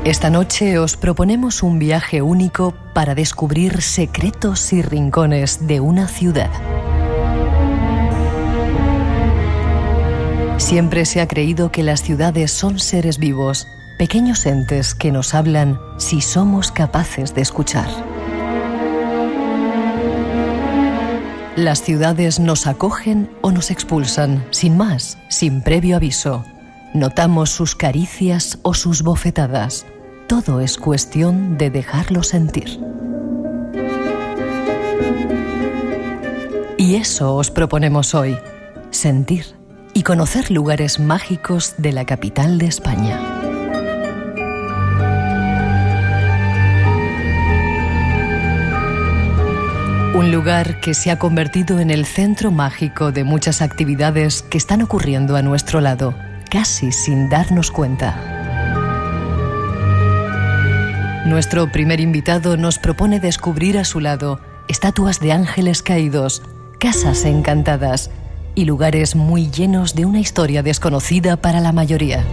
Esta noche os proponemos un viaje único para descubrir secretos y rincones de una ciudad. Siempre se ha creído que las ciudades son seres vivos, pequeños entes que nos hablan si somos capaces de escuchar. Las ciudades nos acogen o nos expulsan, sin más, sin previo aviso. Notamos sus caricias o sus bofetadas. Todo es cuestión de dejarlo sentir. Y eso os proponemos hoy, sentir y conocer lugares mágicos de la capital de España. Un lugar que se ha convertido en el centro mágico de muchas actividades que están ocurriendo a nuestro lado, casi sin darnos cuenta. Nuestro primer invitado nos propone descubrir a su lado estatuas de ángeles caídos, casas encantadas y lugares muy llenos de una historia desconocida para la mayoría.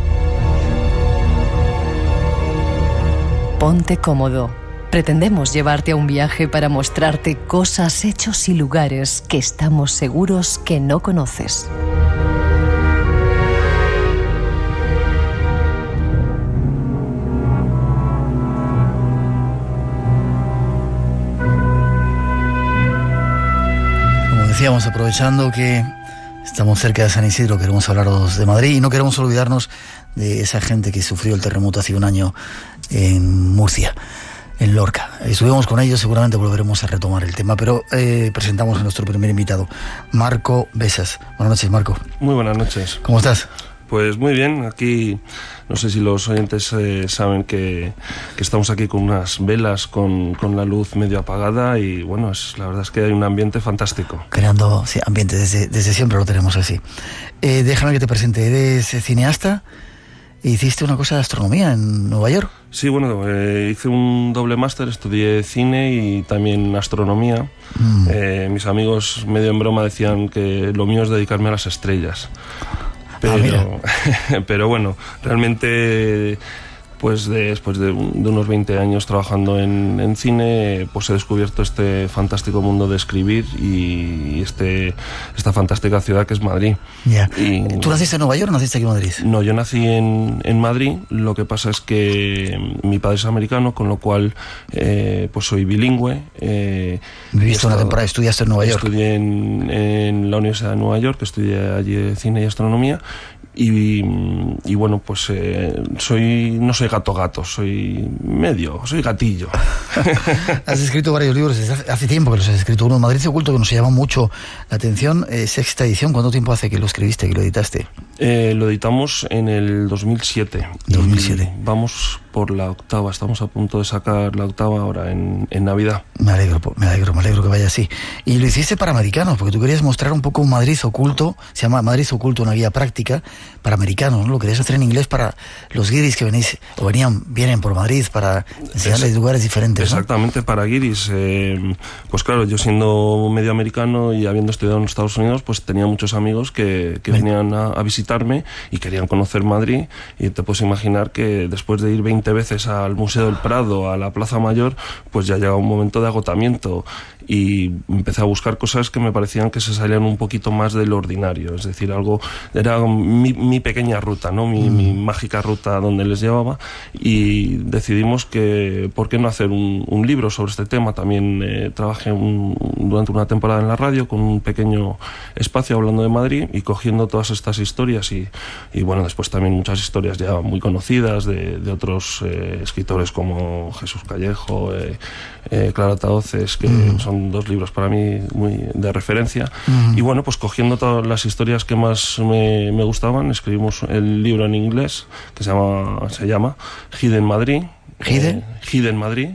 Ponte cómodo. Pretendemos llevarte a un viaje para mostrarte cosas, hechos y lugares que estamos seguros que no conoces. Como decíamos, aprovechando que estamos cerca de San Isidro, queremos hablaros de Madrid y no queremos olvidarnos de esa gente que sufrió el terremoto hace un año en Murcia, en Lorca. Estuvimos con ellos, seguramente volveremos a retomar el tema, pero presentamos a nuestro primer invitado, Marco Besas. Buenas noches, Marco. Muy buenas noches. ¿Cómo estás? Pues muy bien, aquí no sé si los oyentes saben que estamos aquí con unas velas con la luz medio apagada y bueno, la verdad es que hay un ambiente fantástico. Creando ambiente, desde siempre lo tenemos así. Déjame que te presente, eres cineasta e hiciste una cosa de astronomía en Nueva York. Sí, bueno, hice un doble máster, estudié cine y también astronomía. Mis amigos medio en broma decían que lo mío es dedicarme a las estrellas. Pero bueno, realmente pues después de unos 20 años trabajando en cine, pues he descubierto este fantástico mundo de escribir y esta fantástica ciudad que es Madrid. Yeah. ¿Tú naciste en Nueva York o naciste aquí en Madrid? No, yo nací en Madrid, lo que pasa es que mi padre es americano, con lo cual pues soy bilingüe. ¿Viviste una temporada, estudiaste en Nueva York? Estudié en la Universidad de Nueva York, estudié allí cine y astronomía. Y bueno, pues no soy gato, soy gatillo. Has escrito varios libros, hace tiempo que los has escrito. Uno, Madrid oculto, que nos llama mucho la atención, sexta edición. ¿Cuánto tiempo hace que lo escribiste, que lo editaste? Lo editamos en el 2007. 2007. Vamos por la octava, estamos a punto de sacar la octava ahora en Navidad. Me alegro que vaya así. Y lo hiciste para americanos, porque tú querías mostrar un poco un Madrid oculto, se llama Madrid oculto, una guía práctica para americanos, ¿no? Lo querías hacer en inglés para los guiris que vienen por Madrid, para enseñarles lugares diferentes, ¿no? Exactamente, para guiris. Pues claro, yo siendo medio americano y habiendo estudiado en Estados Unidos, pues tenía muchos amigos que venían a visitarme y querían conocer Madrid, y te puedes imaginar que después de ir 20 veces al Museo del Prado, a la Plaza Mayor, pues ya llega un momento de agotamiento y empecé a buscar cosas que me parecían que se salían un poquito más de lo ordinario, es decir, era mi pequeña ruta, ¿no? Mi mágica ruta donde les llevaba, y decidimos que por qué no hacer un libro sobre este tema. También trabajé durante una temporada en la radio con un pequeño espacio hablando de Madrid y cogiendo todas estas historias y bueno, después también muchas historias ya muy conocidas de otros escritores como Jesús Callejo, Clara Tahoces, que son dos libros para mí muy de referencia. Y bueno, pues cogiendo todas las historias que más me gustaban, escribimos el libro en inglés que se llama Hidden Madrid. Hidden Madrid.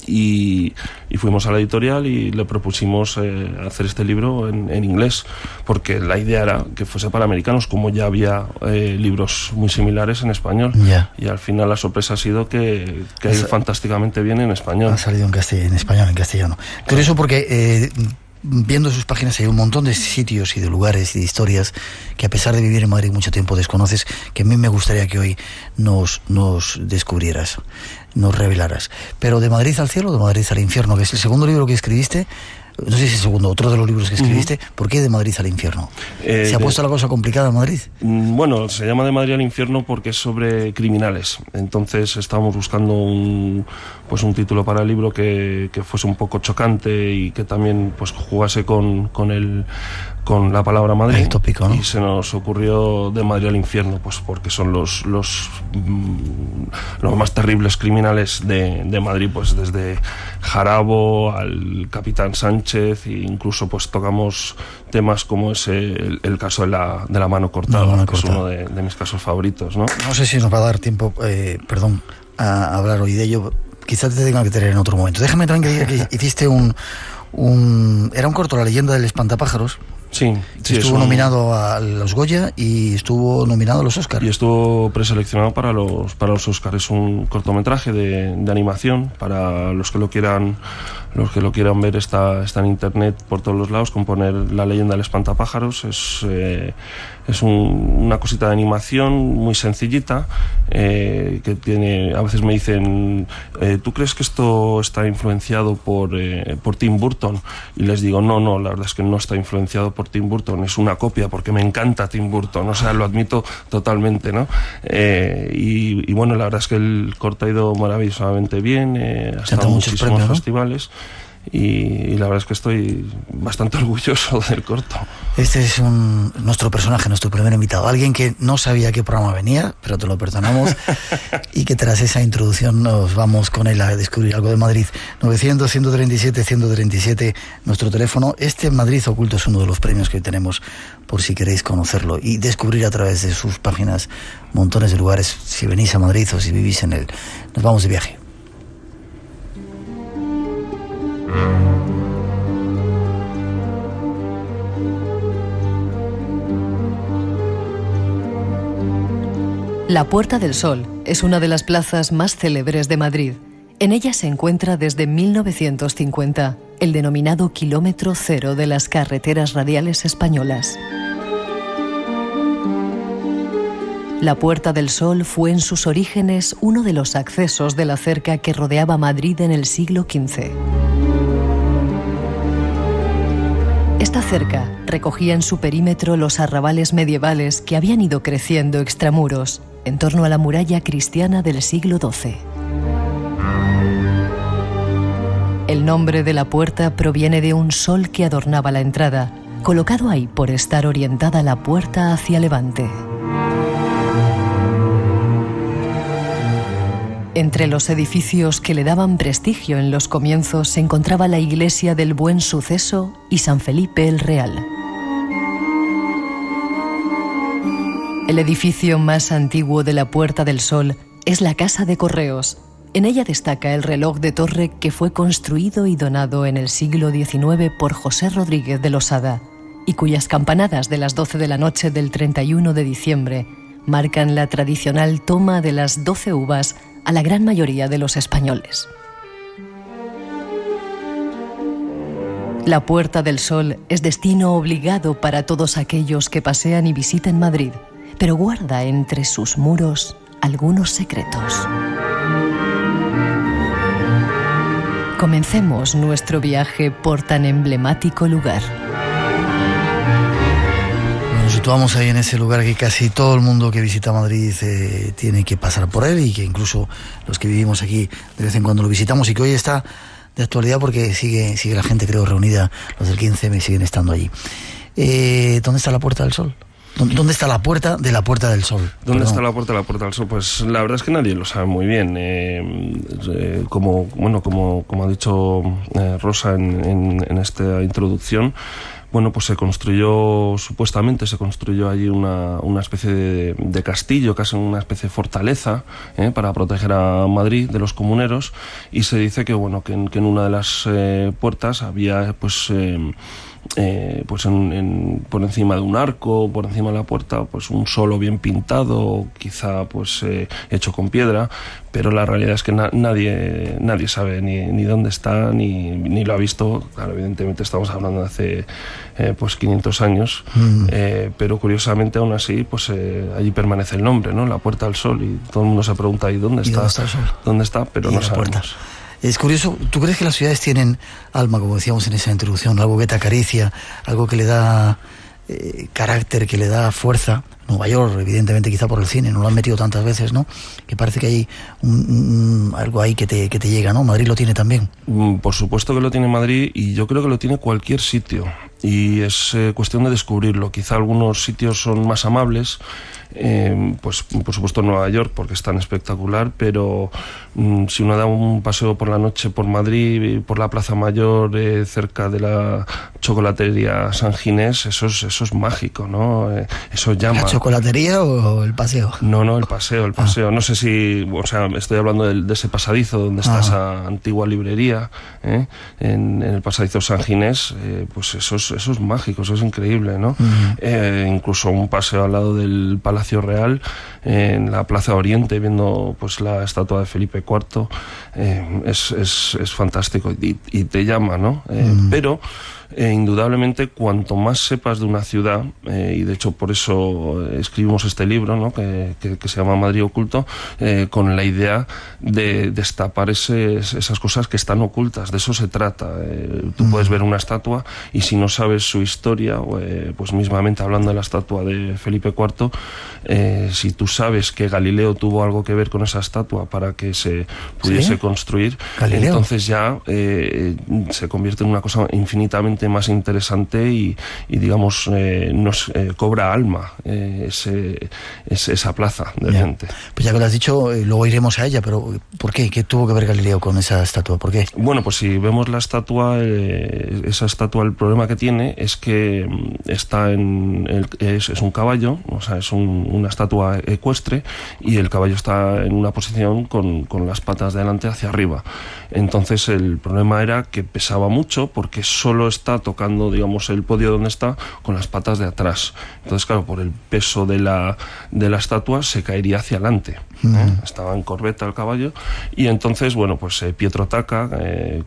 Y fuimos a la editorial y le propusimos hacer este libro en inglés, porque la idea era que fuese para americanos, como ya había libros muy similares en español. Y al final la sorpresa ha sido que ha ido fantásticamente bien en español. Ha salido en castellano. Curioso, porque viendo sus páginas hay un montón de sitios y de lugares y de historias que, a pesar de vivir en Madrid mucho tiempo, desconoces, que a mí me gustaría que hoy nos descubrieras, nos revelaras. Pero de Madrid al cielo, de Madrid al infierno, que es el segundo libro que escribiste. No sé si es el segundo, otro de los libros que escribiste. ¿Por qué de Madrid al infierno? ¿Se ha puesto la cosa complicada en Madrid? Bueno, se llama De Madrid al infierno porque es sobre criminales. Entonces estábamos buscando un título para el libro que fuese un poco chocante y que también pues jugase con la palabra Madrid. El tópico, ¿no? Y se nos ocurrió De Madrid al infierno, pues porque son los más terribles criminales de Madrid, pues desde Jarabo al Capitán Sánchez, e incluso pues tocamos temas como es el caso de la mano cortada, que es uno de mis casos favoritos, ¿no? No sé si nos va a dar tiempo, a hablar hoy de ello. Quizás te tenga que tener en otro momento. Déjame también que hiciste era un corto, La leyenda del espantapájaros. Sí, estuvo nominado a los Goya y estuvo nominado a los Oscars. Y estuvo preseleccionado para los Oscars. Es un cortometraje de animación. Para los que lo quieran ver, está en internet por todos los lados, con poner La leyenda del espantapájaros. Es una cosita de animación muy sencillita, que tiene, a veces me dicen, ¿tú crees que esto está influenciado por Tim Burton? Y les digo, no, la verdad es que no está influenciado por Tim Burton, es una copia, porque me encanta Tim Burton, o sea, lo admito totalmente, ¿no? Y bueno, la verdad es que el corto ha ido maravillosamente bien, ha estado en muchísimos festivales. Y la verdad es que estoy bastante orgulloso del corto. Este es nuestro personaje, nuestro primer invitado. Alguien que no sabía qué programa venía, pero te lo perdonamos. Y que tras esa introducción nos vamos con él a descubrir algo de Madrid. 900-137-137, nuestro teléfono. Madrid Oculto es uno de los premios que hoy tenemos, por si queréis conocerlo y descubrir a través de sus páginas montones de lugares, si venís a Madrid o si vivís en él. Nos vamos de viaje. La Puerta del Sol es una de las plazas más célebres de Madrid. En ella se encuentra desde 1950 el denominado kilómetro cero de las carreteras radiales españolas. La Puerta del Sol fue en sus orígenes uno de los accesos de la cerca que rodeaba Madrid en el siglo XV. Esta cerca recogía en su perímetro los arrabales medievales que habían ido creciendo extramuros, en torno a la muralla cristiana del siglo XII. El nombre de la puerta proviene de un sol que adornaba la entrada, colocado ahí por estar orientada la puerta hacia levante. Entre los edificios que le daban prestigio en los comienzos se encontraba la iglesia del Buen Suceso y San Felipe el Real. El edificio más antiguo de la Puerta del Sol es la Casa de Correos. En ella destaca el reloj de torre que fue construido y donado en el siglo XIX por José Rodríguez de Losada y cuyas campanadas de las 12 de la noche del 31 de diciembre marcan la tradicional toma de las 12 uvas a la gran mayoría de los españoles. La Puerta del Sol es destino obligado para todos aquellos que pasean y visitan Madrid, pero guarda entre sus muros algunos secretos. Comencemos nuestro viaje por tan emblemático lugar. Nos situamos ahí en ese lugar que casi todo el mundo que visita Madrid tiene que pasar por él, y que incluso los que vivimos aquí de vez en cuando lo visitamos, y que hoy está de actualidad porque sigue la gente, creo, reunida. Los del 15M siguen estando allí. ¿Dónde está la Puerta del Sol? ¿Dónde está la puerta de la Puerta del Sol? ¿Dónde está la Puerta de la Puerta del Sol? Pues la verdad es que nadie lo sabe muy bien. Como ha dicho Rosa en esta introducción, bueno, pues supuestamente se construyó allí una especie de castillo, casi una especie de fortaleza, para proteger a Madrid de los comuneros, y se dice que en una de las puertas había pues por encima de un arco, por encima de la puerta, pues un solo bien pintado, quizá pues hecho con piedra, pero la realidad es que nadie sabe ni dónde está, ni lo ha visto. Claro, evidentemente estamos hablando de hace pues 500 años, pero curiosamente aún así pues allí permanece el nombre, ¿no? La Puerta del Sol, y todo el mundo se pregunta ¿y dónde está? ¿Dónde está el sol? ¿Dónde está? Pero no sabemos. Puerta. Es curioso, ¿tú crees que las ciudades tienen alma, como decíamos en esa introducción, algo que te acaricia, algo que le da carácter, que le da fuerza? Nueva York, evidentemente, quizá por el cine, no lo han metido tantas veces, ¿no? Que parece que hay algo ahí que te llega, ¿no? Madrid lo tiene también. Por supuesto que lo tiene Madrid, y yo creo que lo tiene cualquier sitio, y es cuestión de descubrirlo. Quizá algunos sitios son más amables, pues por supuesto Nueva York, porque es tan espectacular, pero si uno da un paseo por la noche por Madrid, por la Plaza Mayor, cerca de la chocolatería San Ginés, eso es mágico, ¿no? Eso llama. ¿La chocolatería o el paseo? No, el paseo. No sé si, o sea, estoy hablando de ese pasadizo donde está esa antigua librería, en el pasadizo San Ginés, pues eso es mágico, eso es increíble, ¿no? Incluso un paseo al lado del Palacio Real, en la Plaza Oriente, viendo pues la estatua de Felipe IV, es fantástico y te llama, ¿no? Pero indudablemente, cuanto más sepas de una ciudad, y de hecho por eso escribimos este libro, ¿no? que se llama Madrid Oculto, con la idea de destapar esas cosas que están ocultas. De eso se trata. Tú puedes ver una estatua, y si no sabes su historia, pues mismamente hablando de la estatua de Felipe IV, si tú sabes que Galileo tuvo algo que ver con esa estatua para que se pudiese construir, ¿Galileo? Entonces ya se convierte en una cosa infinitamente más interesante, y digamos nos cobra alma esa plaza de gente. Pues ya que lo has dicho, luego iremos a ella, pero ¿por qué? ¿Qué tuvo que ver Galileo con esa estatua? ¿Por qué? Bueno, pues si vemos la estatua, esa estatua, el problema que tiene es que está es un caballo, o sea, es una estatua ecuestre, y el caballo está en una posición con las patas de delante hacia arriba. Entonces el problema era que pesaba mucho, porque solo está tocando, digamos, el podio donde está con las patas de atrás. Entonces, claro, por el peso de la estatua se caería hacia adelante. Estaba en corbeta el caballo, y entonces, bueno, pues Pietro Tacca,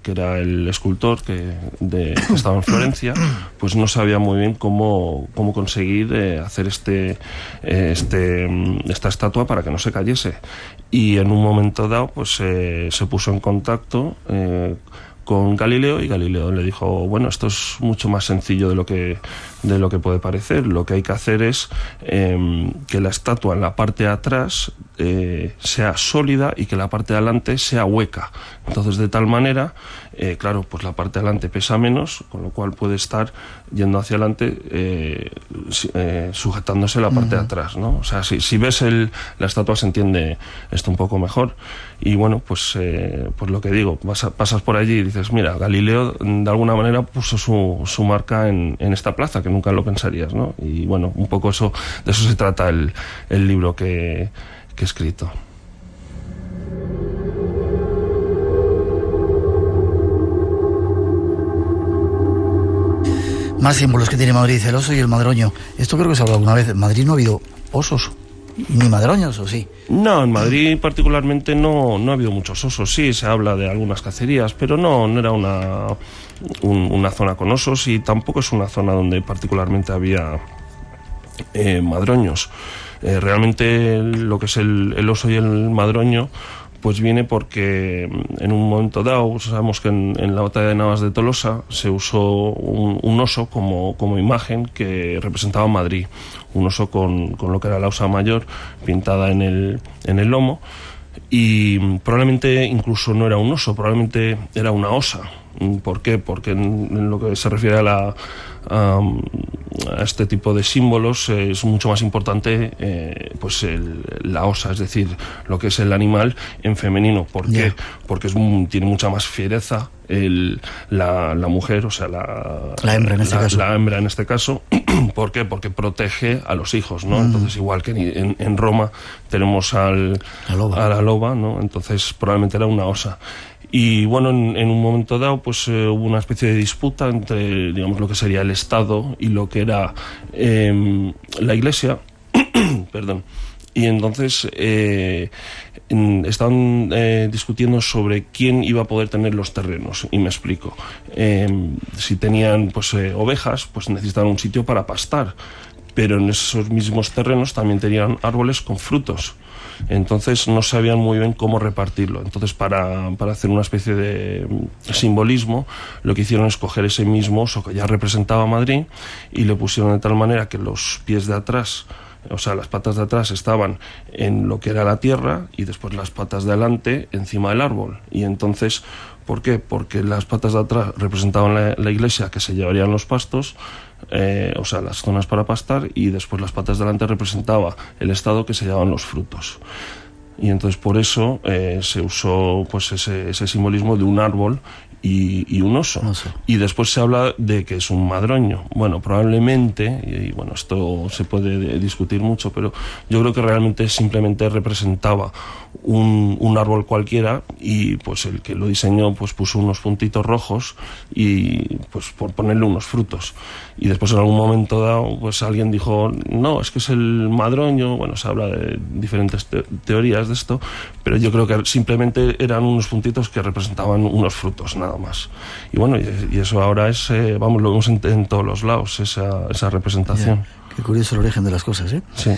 que era el escultor que estaba en Florencia, pues no sabía muy bien cómo conseguir hacer esta estatua para que no se cayese. Y en un momento dado, pues se puso en contacto con Galileo, y Galileo le dijo: bueno, esto es mucho más sencillo de lo que puede parecer. Lo que hay que hacer es que la estatua en la parte de atrás sea sólida, y que la parte de adelante sea hueca. Entonces, de tal manera, claro, pues la parte de adelante pesa menos, con lo cual puede estar yendo hacia adelante, sujetándose la parte de atrás, ¿no? O sea, si ves la estatua, se entiende esto un poco mejor. Y bueno, pues lo que digo, pasas por allí y dices: mira, Galileo de alguna manera puso su marca en esta plaza, que nunca lo pensarías, ¿no? Y bueno, un poco de eso se trata el libro que he escrito. Más símbolos que tiene Madrid: el oso y el madroño. Esto creo que se ha hablado alguna vez. En Madrid no ha habido osos ni madroños, ¿o sí? No, en Madrid particularmente no ha habido muchos osos. Sí, se habla de algunas cacerías, pero no era una zona con osos, y tampoco es una zona donde particularmente había madroños. Realmente lo que es el oso y el madroño pues viene porque en un momento dado, sabemos que en la batalla de Navas de Tolosa se usó un oso como imagen que representaba Madrid, un oso con lo que era la osa mayor pintada en el lomo, y probablemente incluso no era un oso, probablemente era una osa. ¿Por qué? Porque en lo que se refiere a este tipo de símbolos es mucho más importante pues la osa, es decir, lo que es el animal en femenino. ¿Por qué? Yeah. Porque tiene mucha más fiereza la mujer, o sea, la hembra en este caso. La hembra en este caso. ¿Por qué? Porque protege a los hijos, ¿no? Entonces, igual que en Roma tenemos a la loba, ¿no? Entonces probablemente era una osa. Y bueno, en un momento dado pues hubo una especie de disputa entre, digamos, lo que sería el Estado y lo que era la Iglesia. Perdón. Y entonces estaban discutiendo sobre quién iba a poder tener los terrenos, y me explico. Si tenían pues ovejas, pues necesitaban un sitio para pastar, pero en esos mismos terrenos también tenían árboles con frutos. Entonces no sabían muy bien cómo repartirlo. Entonces para hacer una especie de simbolismo, lo que hicieron es coger ese mismo oso que ya representaba Madrid y le pusieron de tal manera que los pies de atrás, o sea, las patas de atrás estaban en lo que era la tierra y después las patas de adelante encima del árbol. Y entonces, ¿por qué? Porque las patas de atrás representaban la iglesia, que se llevarían los pastos, o sea, las zonas para pastar, y después las patas de adelante representaba el Estado, que se llevaban los frutos. Y entonces por eso se usó pues ese simbolismo de un árbol y un oso. Y después se habla de que es un madroño. Bueno, probablemente, y bueno, esto se puede discutir mucho, pero yo creo que realmente simplemente representaba un árbol cualquiera, y pues el que lo diseñó pues puso unos puntitos rojos y pues por ponerle unos frutos. Y después en algún momento dado pues alguien dijo, no, es que es el madroño. Bueno, se habla de diferentes teorías de esto, pero yo creo que simplemente eran unos puntitos que representaban unos frutos, nada más. Y bueno, y eso ahora es, vamos, lo vemos en todos los lados, esa representación. Yeah. Qué curioso el origen de las cosas, ¿eh? Sí.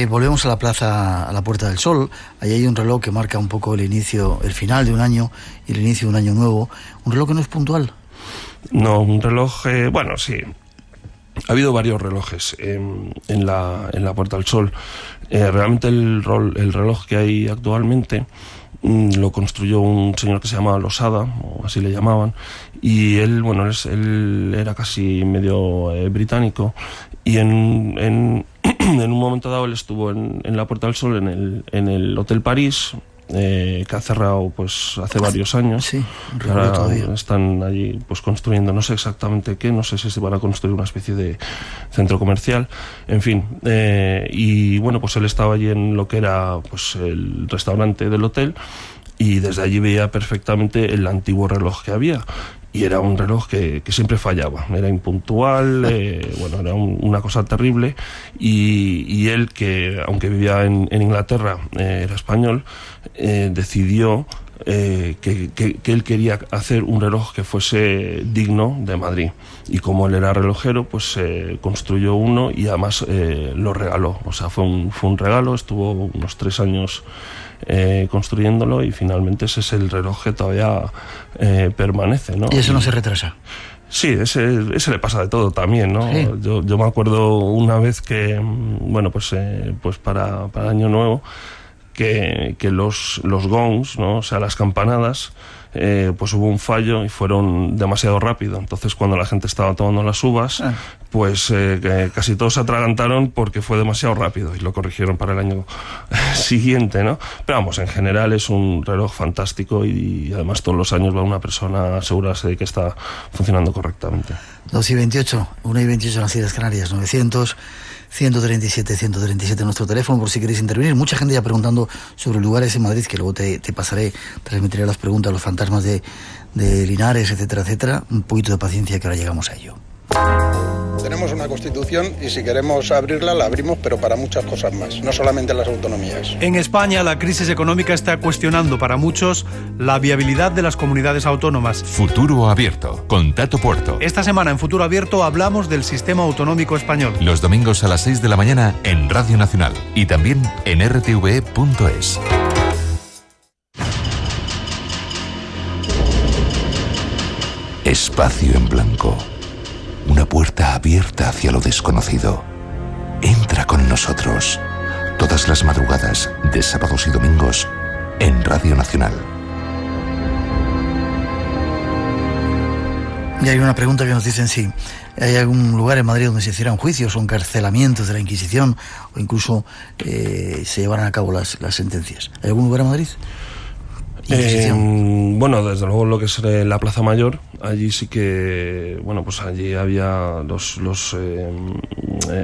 Volvemos a la plaza, a la Puerta del Sol. Ahí hay un reloj que marca un poco el final de un año y el inicio de un año nuevo. Un reloj que no es puntual. No, un reloj, bueno, sí. Ha habido varios relojes en la Puerta del Sol. Realmente el reloj que hay actualmente lo construyó un señor que se llamaba Losada, o así le llamaban, y él, bueno, él era casi medio británico, y en un momento dado él estuvo en la Puerta del Sol, en el Hotel París, que ha cerrado pues hace varios años. Sí, ahora todavía están allí pues construyendo, no sé exactamente qué, no sé si se van a construir una especie de centro comercial, en fin, y bueno, pues él estaba allí en lo que era pues el restaurante del hotel, y desde allí veía perfectamente el antiguo reloj que había. Y era un reloj que siempre fallaba, era impuntual, bueno, era una cosa terrible. Y él, que aunque vivía en Inglaterra, era español, decidió que él quería hacer un reloj que fuese digno de Madrid. Y como él era relojero, pues construyó uno y además lo regaló. O sea, fue un regalo, estuvo unos 3 años construyéndolo, y finalmente ese es el reloj que todavía permanece, ¿no? Y eso no se retrasa. Sí, ese le pasa de todo también, ¿no? Sí. Yo me acuerdo una vez que, bueno, pues para Año Nuevo, que los gongs, ¿no? O sea, las campanadas, pues hubo un fallo y fueron demasiado rápido. Entonces, cuando la gente estaba tomando las uvas, pues casi todos se atragantaron porque fue demasiado rápido, y lo corrigieron para el año siguiente, ¿no? Pero vamos, en general es un reloj fantástico, y además todos los años va una persona a asegurarse de que está funcionando correctamente. 2:28, 1:28 en las Islas Canarias, 900-137-137 nuestro teléfono, por si queréis intervenir. Mucha gente ya preguntando sobre lugares en Madrid, que luego te pasaré, transmitiré las preguntas, los fantasmas de Linares, etcétera, etcétera. Un poquito de paciencia, que ahora llegamos a ello. Tenemos una Constitución, y si queremos abrirla, la abrimos, pero para muchas cosas más, no solamente las autonomías. En España, la crisis económica está cuestionando para muchos la viabilidad de las comunidades autónomas. Futuro Abierto, con Tato Puerto. Esta semana en Futuro Abierto hablamos del sistema autonómico español. Los domingos a las 6 de la mañana en Radio Nacional y también en rtve.es. Espacio en blanco. Una puerta abierta hacia lo desconocido. Entra con nosotros todas las madrugadas de sábados y domingos en Radio Nacional. Y hay una pregunta que nos dicen si hay algún lugar en Madrid donde se hicieran juicios o encarcelamientos de la Inquisición, o incluso se llevaran a cabo las sentencias. ¿Hay algún lugar en Madrid? Bueno, desde luego lo que es la Plaza Mayor, allí sí que, bueno, pues allí había los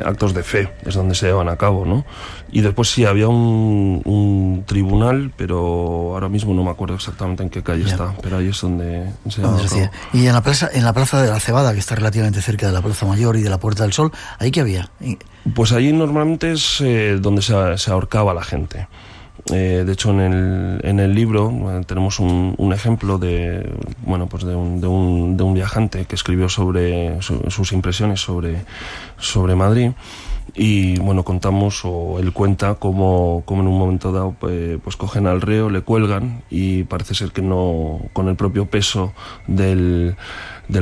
actos de fe, es donde se llevan a cabo, ¿no? Y después sí, había un tribunal, pero ahora mismo no me acuerdo exactamente en qué calle está, pero ahí es donde se llevan a cabo. Y en la plaza de la Cebada, que está relativamente cerca de la Plaza Mayor y de la Puerta del Sol, ¿ahí qué había? Pues allí normalmente es donde se ahorcaba la gente. De hecho, en el libro tenemos un ejemplo de un viajante que escribió sobre sus impresiones sobre Madrid. Y bueno, contamos, o él cuenta cómo en un momento dado pues cogen al reo, le cuelgan, y parece ser que no, con el propio peso del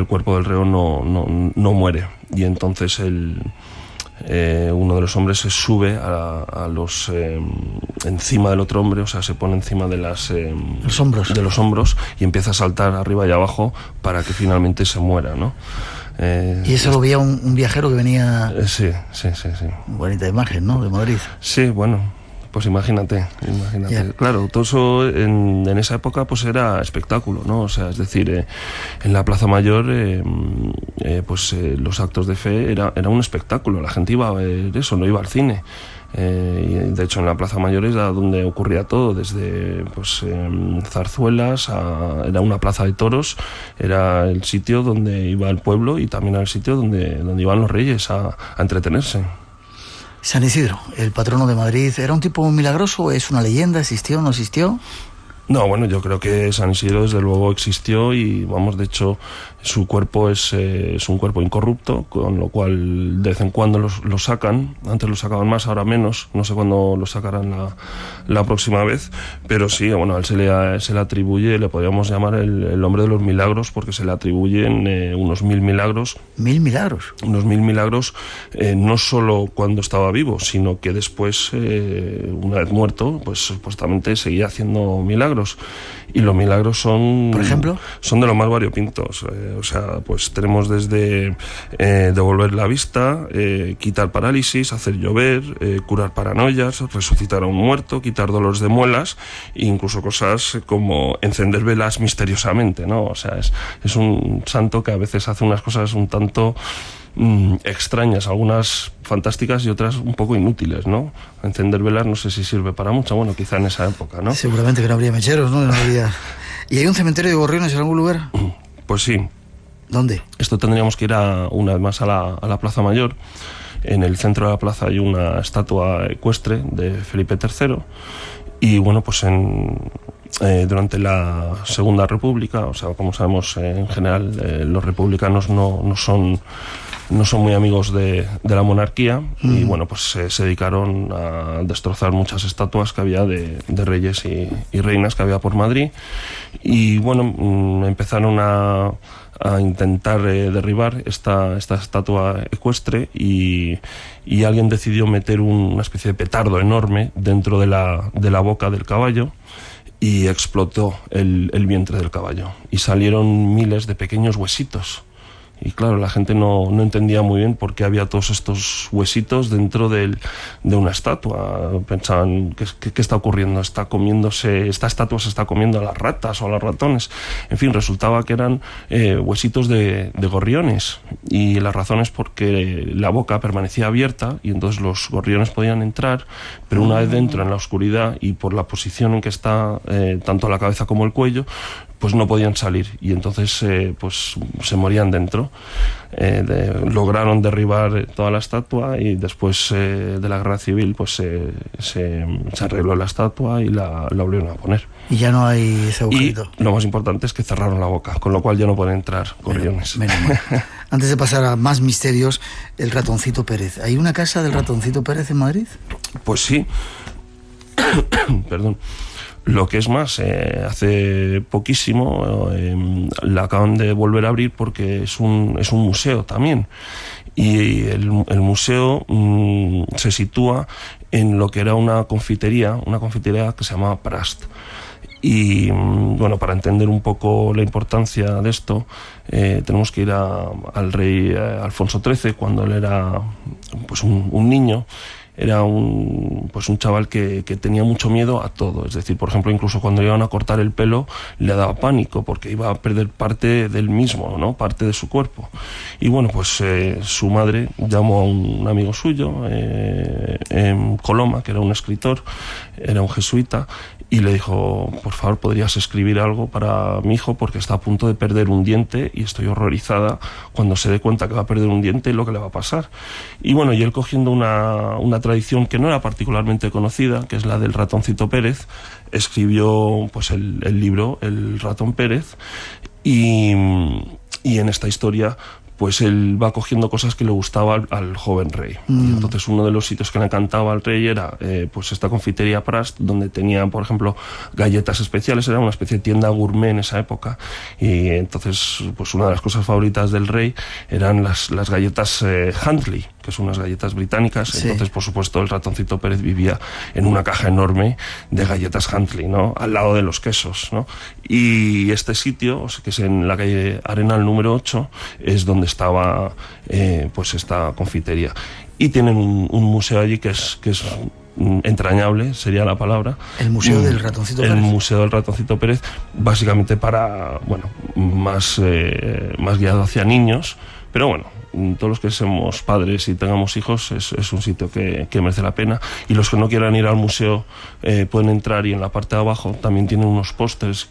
cuerpo del reo no muere. Y entonces uno de los hombres se sube encima del otro hombre, o sea, se pone encima de los hombros y empieza a saltar arriba y abajo para que finalmente se muera, ¿no? Y eso lo veía un viajero que venía... Sí. Bonita imagen, ¿no?, de Madrid. Sí, bueno, pues imagínate. Yeah. Claro, todo eso en esa época pues era espectáculo, ¿no? O sea, es decir, en la Plaza Mayor los actos de fe era un espectáculo. La gente iba a ver eso, no iba al cine. Y de hecho en la Plaza Mayor era donde ocurría todo, desde zarzuelas era una plaza de toros, era el sitio donde iba el pueblo y también era el sitio donde iban los reyes a entretenerse. San Isidro, el patrono de Madrid, ¿era un tipo milagroso? ¿Es una leyenda? ¿Existió? ¿No existió? No, bueno, yo creo que San Isidro desde luego existió y, vamos, de hecho, su cuerpo es un cuerpo incorrupto, con lo cual de vez en cuando lo sacan. Antes lo sacaban más, ahora menos. No sé cuándo lo sacarán la próxima vez, pero sí, bueno, a él se le atribuye, le podríamos llamar el hombre de los milagros, porque se le atribuyen unos 1000 milagros. ¿1000 milagros? Unos 1000 milagros, no solo cuando estaba vivo, sino que después, una vez muerto, pues supuestamente seguía haciendo milagros. Y los milagros son... ¿Por ejemplo? Son de los más variopintos. O sea, pues tenemos desde devolver la vista, quitar parálisis, hacer llover, curar paranoias, resucitar a un muerto, quitar dolores de muelas, e incluso cosas como encender velas misteriosamente, ¿no? O sea, es un santo que a veces hace unas cosas un tanto extrañas, algunas fantásticas y otras un poco inútiles, ¿no? Encender velas no sé si sirve para mucho, bueno, quizá en esa época, ¿no? Seguramente que no habría mecheros, ¿no? No habría... ¿Y hay un cementerio de gorriones en algún lugar? Pues sí. ¿Dónde? Esto tendríamos que ir una vez más a la Plaza Mayor. En el centro de la plaza hay una estatua ecuestre de Felipe III y, bueno, pues durante la Segunda República, o sea, como sabemos, en general los republicanos no son muy amigos de la monarquía y, bueno, pues se dedicaron a destrozar muchas estatuas que había de reyes y reinas que había por Madrid y, bueno, empezaron a intentar derribar esta estatua ecuestre y alguien decidió meter una especie de petardo enorme dentro de la boca del caballo y explotó el vientre del caballo y salieron miles de pequeños huesitos. Y claro, la gente no entendía muy bien por qué había todos estos huesitos dentro de una estatua. Pensaban, ¿qué está ocurriendo? Esta estatua se está comiendo a las ratas o a los ratones. En fin, resultaba que eran huesitos de gorriones. Y la razón es porque la boca permanecía abierta y entonces los gorriones podían entrar, pero una vez dentro, en la oscuridad, y por la posición en que está tanto la cabeza como el cuello, pues no podían salir y entonces pues se morían dentro. Lograron derribar toda la estatua y después de la Guerra Civil pues se arregló la estatua y la volvieron a poner. Y ya no hay ese agujerito. Y lo más importante es que cerraron la boca, con lo cual ya no pueden entrar gorriones. Menos mal. Antes de pasar a más misterios, el Ratoncito Pérez. ¿Hay una casa del Ratoncito Pérez en Madrid? Pues sí. Perdón. Lo que es más, hace poquísimo la acaban de volver a abrir porque es un museo también. Y el museo se sitúa en lo que era una confitería que se llamaba Prast. Y bueno, para entender un poco la importancia de esto, tenemos que ir al rey Alfonso XIII, cuando él era pues un niño. era un chaval que tenía mucho miedo a todo. Es decir, por ejemplo, incluso cuando iban a cortar el pelo le daba pánico porque iba a perder parte del mismo, ¿no? Parte de su cuerpo. Y bueno, pues su madre llamó a un amigo suyo, Coloma, que era un escritor, era un jesuita, y le dijo: por favor, ¿podrías escribir algo para mi hijo? Porque está a punto de perder un diente y estoy horrorizada cuando se dé cuenta que va a perder un diente y lo que le va a pasar. Y bueno, y él, cogiendo una tradición que no era particularmente conocida, que es la del ratoncito Pérez, escribió pues el libro El ratón Pérez, y en esta historia pues él va cogiendo cosas que le gustaba al joven rey. Y entonces uno de los sitios que le encantaba al rey era pues esta confitería Prast, donde tenían, por ejemplo, galletas especiales. Era una especie de tienda gourmet en esa época, y entonces pues una de las cosas favoritas del rey eran las galletas Huntley, que son unas galletas británicas. Sí. Entonces, por supuesto, el ratoncito Pérez vivía en una caja enorme de galletas Huntley, ¿no? Al lado de los quesos, ¿no? Y este sitio, que es en la calle Arenal número 8, es donde estaba pues esta confitería. Y tienen un museo allí que es entrañable, sería la palabra. El Museo del Ratoncito Pérez. El Museo del Ratoncito Pérez, básicamente para, bueno, más guiado hacia niños, pero bueno, todos los que somos padres y tengamos hijos es un sitio que merece la pena. Y los que no quieran ir al museo pueden entrar, y en la parte de abajo también tienen unos pósters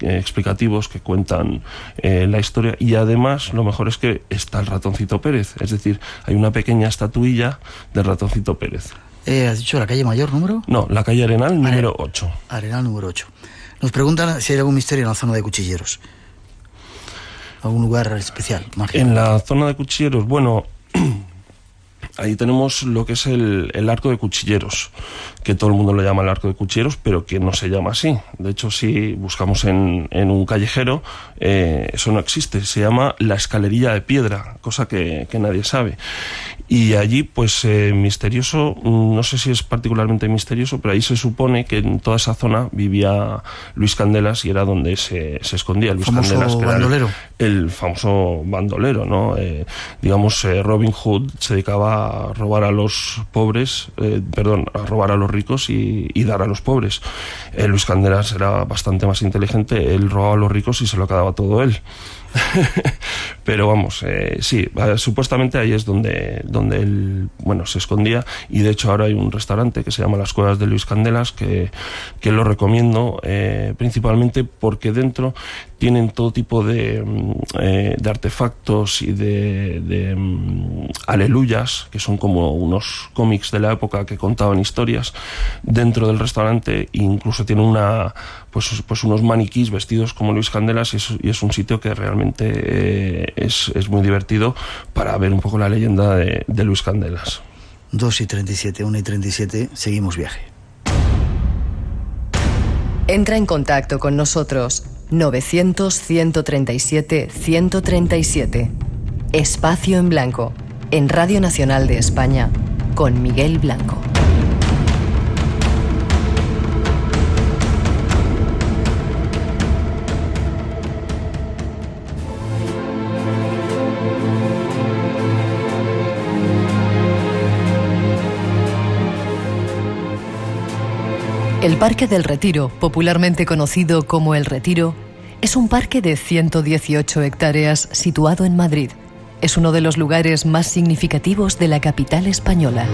explicativos que cuentan la historia. Y además lo mejor es que está el ratoncito Pérez, es decir, hay una pequeña estatuilla del ratoncito Pérez. ¿Has dicho la calle Mayor número? No, la calle Arenal número 8. Arenal número 8. Nos preguntan si hay algún misterio en la zona de Cuchilleros. ¿Algún lugar especial, mágico? En la zona de Cuchilleros, bueno, ahí tenemos lo que es el Arco de Cuchilleros, que todo el mundo lo llama el Arco de Cuchilleros, pero que no se llama así. De hecho, si buscamos en un callejero, eso no existe. Se llama la Escalerilla de Piedra, cosa que nadie sabe. Y allí, pues misterioso, no sé si es particularmente misterioso, pero ahí se supone que en toda esa zona vivía Luis Candelas, y era donde se escondía Luis Candelas, que bandolero. Era el famoso bandolero, ¿no? Digamos, Robin Hood se dedicaba a robar a los pobres, a robar a los ricos y dar a los pobres. Luis Candelas era bastante más inteligente, él robaba a los ricos y se lo quedaba todo él. Pero vamos, sí, supuestamente ahí es donde él, bueno, se escondía. Y de hecho ahora hay un restaurante que se llama Las Cuevas de Luis Candelas, que lo recomiendo, principalmente porque dentro tienen todo tipo de artefactos y de aleluyas, que son como unos cómics de la época que contaban historias dentro del restaurante. E incluso tiene pues unos maniquís vestidos como Luis Candelas, y es un sitio que realmente es muy divertido para ver un poco la leyenda de Luis Candelas. 2:37, 1:37, seguimos viaje. Entra en contacto con nosotros. 900-137-137. Espacio en Blanco, en Radio Nacional de España, con Miguel Blanco. El Parque del Retiro, popularmente conocido como El Retiro, es un parque de 118 hectáreas situado en Madrid. Es uno de los lugares más significativos de la capital española.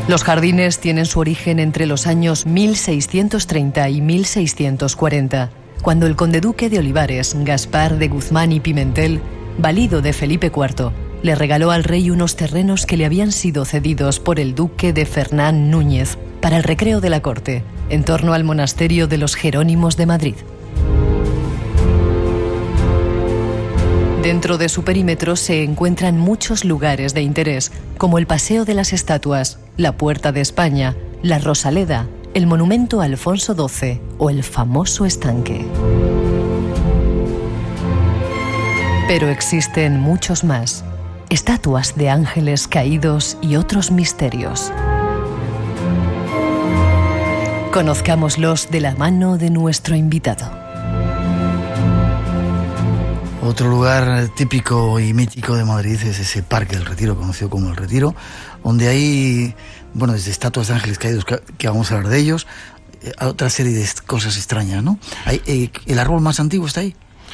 Los jardines tienen su origen entre los años 1630 y 1640, cuando el conde-duque de Olivares, Gaspar de Guzmán y Pimentel, valido de Felipe IV, le regaló al rey unos terrenos que le habían sido cedidos por el duque de Fernán Núñez para el recreo de la corte, en torno al monasterio de los Jerónimos de Madrid. Dentro de su perímetro se encuentran muchos lugares de interés, como el Paseo de las Estatuas, la Puerta de España, la Rosaleda, el monumento a Alfonso XII o el famoso estanque. Pero existen muchos más. Estatuas de ángeles caídos y otros misterios. Conozcámoslos de la mano de nuestro invitado. Otro lugar típico y mítico de Madrid es ese Parque del Retiro, conocido como El Retiro, donde hay, bueno, desde estatuas de ángeles caídos, que vamos a hablar de ellos, otra serie de cosas extrañas, ¿no? ¿El árbol más antiguo está ahí?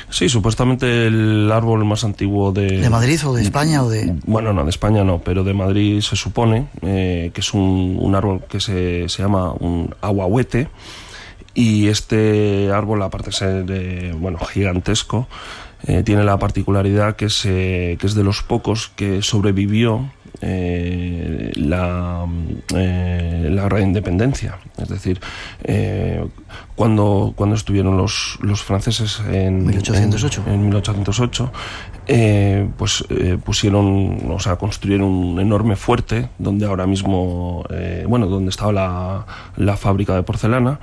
Sí, supuestamente el árbol más antiguo ¿De Madrid o de España o de...? Bueno, no, de España no, pero de Madrid se supone que es un árbol que se llama un ahuahuete, y este árbol, aparte de ser gigantesco, tiene la particularidad que es de los pocos que sobrevivió la Gran Independencia. Es decir, cuando estuvieron los franceses en 1808, construyeron un enorme fuerte donde ahora mismo, donde estaba la fábrica de porcelana,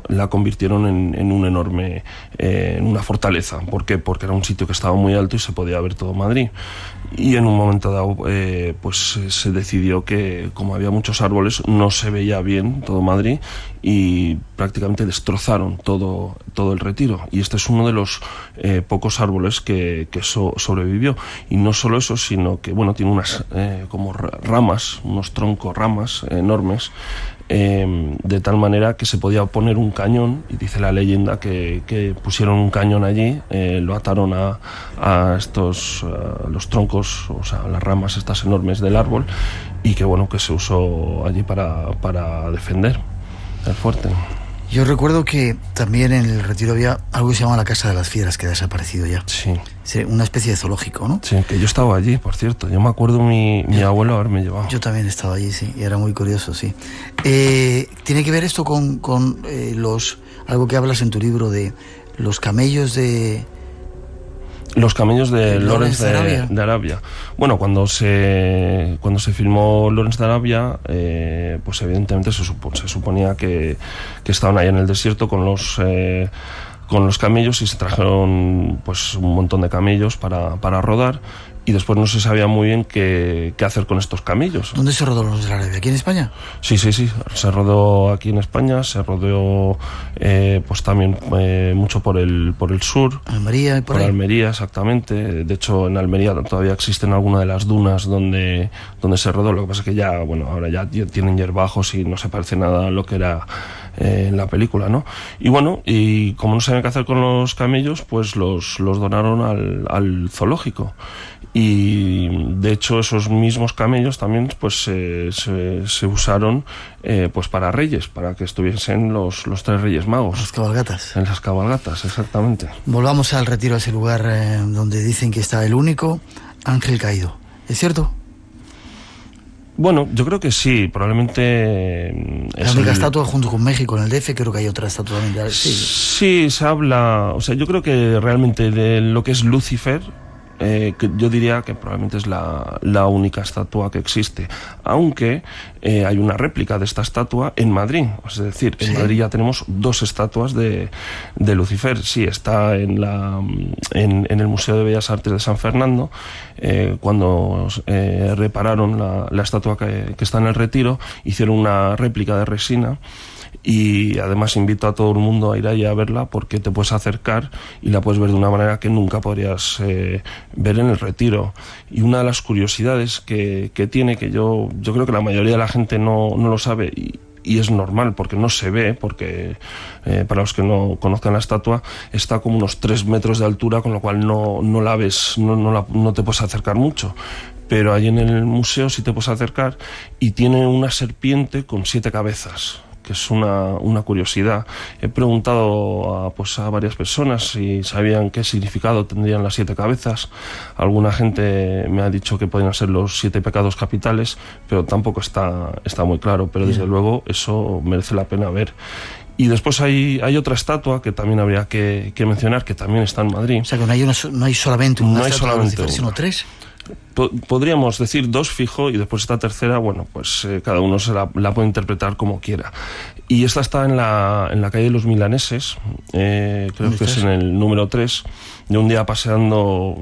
la convirtieron en un enorme, en una fortaleza. ¿Por qué? Porque era un sitio que estaba muy alto y se podía ver todo Madrid. Y en un momento dado, se decidió que, como había muchos árboles, no se veía bien todo Madrid, y prácticamente destrozaron todo el Retiro. Y este es uno de los pocos árboles que sobrevivió. Y no solo eso, sino que tiene unas como ramas, unos troncos, ramas enormes, de tal manera que se podía poner un cañón, y dice la leyenda que pusieron un cañón allí, lo ataron a estos los troncos, o sea, las ramas estas enormes del árbol, y que se usó allí para defender el fuerte. Yo recuerdo que también en el Retiro había algo que se llama la Casa de las Fieras, que ha desaparecido ya. Sí. Una especie de zoológico, ¿no? Sí, que yo estaba allí, por cierto. Yo me acuerdo mi abuelo haberme llevado. Yo también estaba allí, sí, y era muy curioso, sí. ¿Tiene que ver esto con algo que hablas en tu libro de los camellos de... Los camellos de Lawrence de Arabia. Bueno, cuando se filmó Lawrence de Arabia, pues evidentemente se suponía que estaban ahí en el desierto con los camellos, y se trajeron pues un montón de camellos para rodar, y después no se sabía muy bien qué hacer con estos camellos. ¿Dónde se rodó Lawrence de Arabia? ¿Aquí en España? Sí, se rodó aquí en España, se rodó pues también mucho por el sur. Almería y por ahí. Almería, exactamente. De hecho, en Almería todavía existen algunas de las dunas donde se rodó. Lo que pasa es que ya, ahora ya tienen hierbajos y no se parece nada a lo que era en la película, ¿no? Y como no sabían qué hacer con los camellos, pues los donaron al zoológico. Y de hecho esos mismos camellos también pues se usaron pues para reyes, para que estuviesen los tres reyes magos. Las cabalgatas. En las cabalgatas, exactamente. Volvamos al Retiro, a ese lugar donde dicen que está el único ángel caído. ¿Es cierto? Bueno, yo creo que sí, probablemente... La única estatua junto con México en el DF, creo que hay otra estatua también. Sí, se habla... O sea, yo creo que realmente de lo que es Lucifer... que yo diría que probablemente es la única estatua que existe, aunque hay una réplica de esta estatua en Madrid. Es decir, en Madrid ya tenemos dos estatuas de Lucifer. Sí, está en el Museo de Bellas Artes de San Fernando, cuando repararon la estatua que está en el Retiro, hicieron una réplica de resina. Y además invito a todo el mundo a ir allí a verla, porque te puedes acercar y la puedes ver de una manera que nunca podrías ver en el Retiro. Y una de las curiosidades que tiene, que yo creo que la mayoría de la gente no lo sabe, y es normal porque no se ve, porque para los que no conozcan la estatua, está como unos 3 metros de altura, con lo cual no la ves, no te puedes acercar mucho. Pero allí en el museo sí te puedes acercar, y tiene una serpiente con 7 cabezas, que es una curiosidad. He preguntado a varias personas si sabían qué significado tendrían las 7 cabezas. Alguna gente me ha dicho que podrían ser los 7 pecados capitales, pero tampoco está muy claro. Pero desde luego eso merece la pena ver. Y después hay otra estatua que también habría que mencionar, que también está en Madrid. O sea, que no hay solamente una estatua de Lucifer, sino 3. Podríamos decir 2 fijo, y después esta tercera, cada uno la puede interpretar como quiera. Y esta está en la calle de los Milaneses, creo que es en el número 3. Yo un día paseando,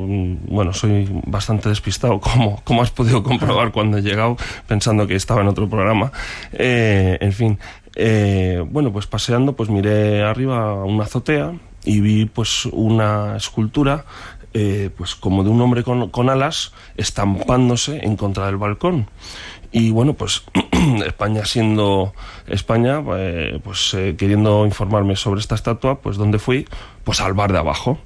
soy bastante despistado, como has podido comprobar cuando he llegado, pensando que estaba en otro programa. En fin, pues paseando, pues miré arriba una azotea y vi pues una escultura pues como de un hombre con alas estampándose en contra del balcón. Y bueno, pues España siendo España, queriendo informarme sobre esta estatua, pues ¿dónde fui? Pues al bar de abajo.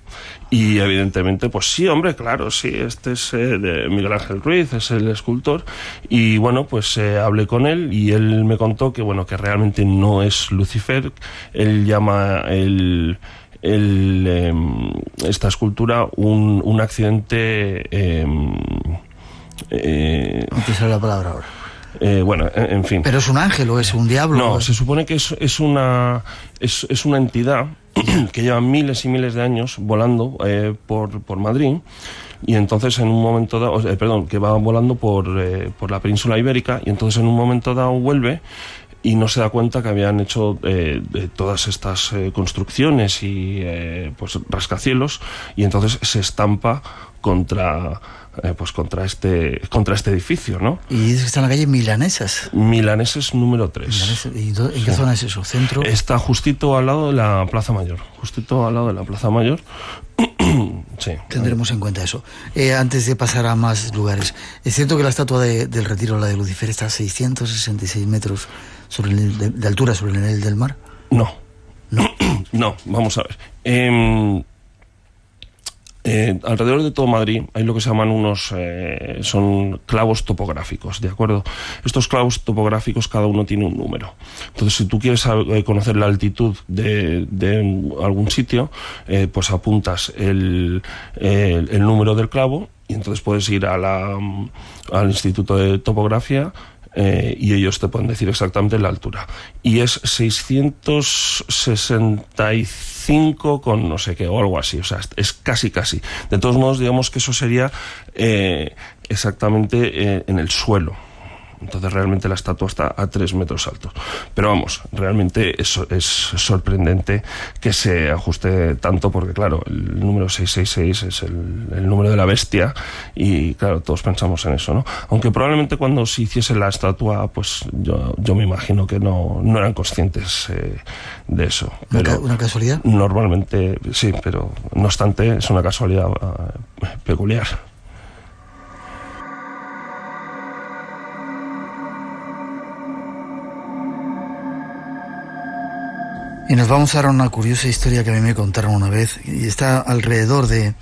Y evidentemente, pues sí, hombre, claro, sí, este es de Miguel Ángel Ruiz, es el escultor. Y bueno, pues hablé con él y él me contó que, bueno, que realmente no es Lucifer. Él llama esta escultura un accidente... no te sale la palabra ahora. Bueno, en fin. ¿Pero es un ángel o es un diablo? No, se supone que es una entidad que lleva miles y miles de años volando por Madrid, y entonces en un momento dado, que va volando por la península ibérica, y entonces en un momento dado vuelve y no se da cuenta que habían hecho todas estas construcciones y pues rascacielos, y entonces se estampa contra este edificio, ¿no? Y dices que está en la calle Milanesas. Milaneses número 3. ¿Y en qué zona es eso? ¿Centro? Está justito al lado de la Plaza Mayor. Sí. Tendremos en cuenta eso. Antes de pasar a más lugares, ¿es cierto que la estatua del Retiro, la de Lucifer, está a 666 metros de altura sobre el nivel del mar? No. No, vamos a ver. Alrededor de todo Madrid hay lo que se llaman son clavos topográficos, ¿de acuerdo? Estos clavos topográficos, cada uno tiene un número. Entonces, si tú quieres conocer la altitud de algún sitio, pues apuntas el número del clavo, y entonces puedes ir al Instituto de Topografía, y ellos te pueden decir exactamente la altura. Y es 665 con no sé qué, o algo así. O sea, es casi. De todos modos, digamos que eso sería exactamente en el suelo. Entonces realmente la estatua está a 3 metros altos. Pero vamos, realmente eso es sorprendente que se ajuste tanto, porque claro, el número 666 es el número de la bestia, y claro, todos pensamos en eso, ¿no? Aunque probablemente cuando se hiciese la estatua, pues yo me imagino que no eran conscientes de eso. Pero ¿una casualidad? Normalmente sí, pero no obstante es una casualidad peculiar. Y nos vamos ahora a una curiosa historia que a mí me contaron una vez, y está alrededor de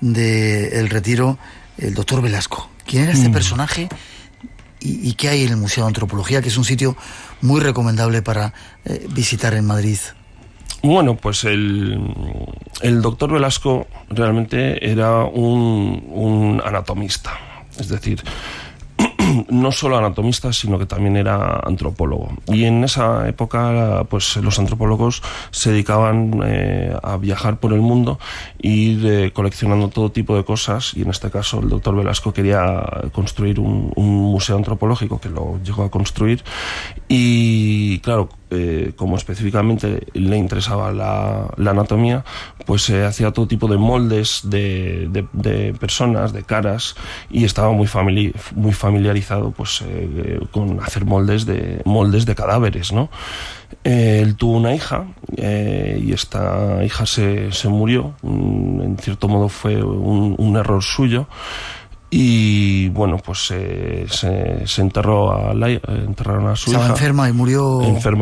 El Retiro, el doctor Velasco. ¿Quién era este personaje y qué hay en el Museo de Antropología, que es un sitio muy recomendable para visitar en Madrid? Bueno, pues el doctor Velasco realmente era un anatomista, es decir, no solo anatomista, sino que también era antropólogo. Y en esa época, pues los antropólogos se dedicaban a viajar por el mundo, ir coleccionando todo tipo de cosas, y en este caso el doctor Velasco quería construir un museo antropológico, que lo llegó a construir, y claro, como específicamente le interesaba la anatomía, pues hacía todo tipo de moldes de personas, de caras, y estaba muy familiarizado pues con hacer moldes de cadáveres, ¿no? Él tuvo una hija, y esta hija se murió. En cierto modo fue un error suyo. Y bueno, pues se enterraron a su hija. Estaba enferma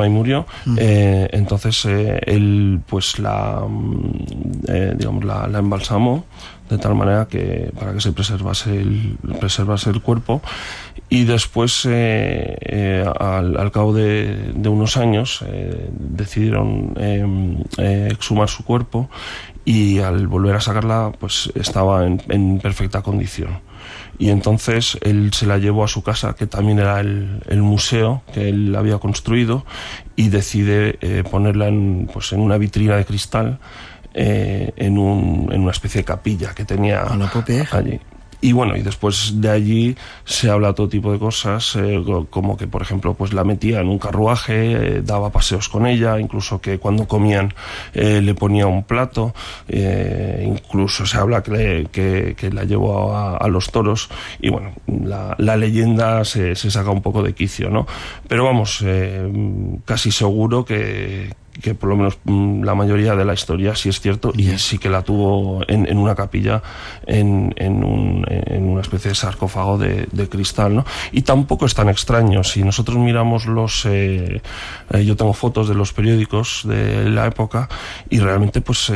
y murió. Entonces él pues la embalsamó de tal manera que para que se preservase el cuerpo. Y después al cabo de unos años decidieron exhumar su cuerpo, y al volver a sacarla pues estaba en perfecta condición. Y entonces él se la llevó a su casa, que también era el museo que él había construido, y decide ponerla en una vitrina de cristal, en una especie de capilla que tenía allí. Y bueno, y después de allí se habla todo tipo de cosas, como que, por ejemplo, pues la metía en un carruaje, daba paseos con ella, incluso que cuando comían le ponía un plato, incluso se habla que la llevó a los toros, y bueno, la leyenda se saca un poco de quicio, ¿no? Pero vamos, casi seguro que que por lo menos la mayoría de la historia sí es cierto, y sí que la tuvo en una capilla, en una especie de sarcófago de cristal, ¿no? Y tampoco es tan extraño. Si nosotros miramos yo tengo fotos de los periódicos de la época, y realmente pues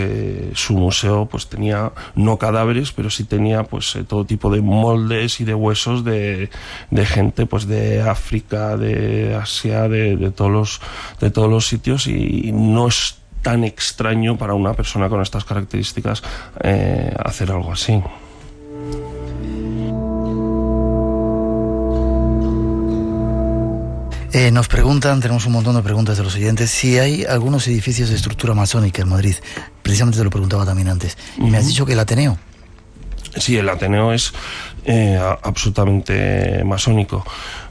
su museo pues tenía no cadáveres, pero sí tenía pues todo tipo de moldes y de huesos de gente pues de África, de Asia, de todos los sitios, y no es tan extraño para una persona con estas características hacer algo así. Nos preguntan, tenemos un montón de preguntas de los oyentes, si hay algunos edificios de estructura masónica en Madrid. Precisamente te lo preguntaba también antes. Y me has dicho que el Ateneo. Sí, el Ateneo es absolutamente masónico.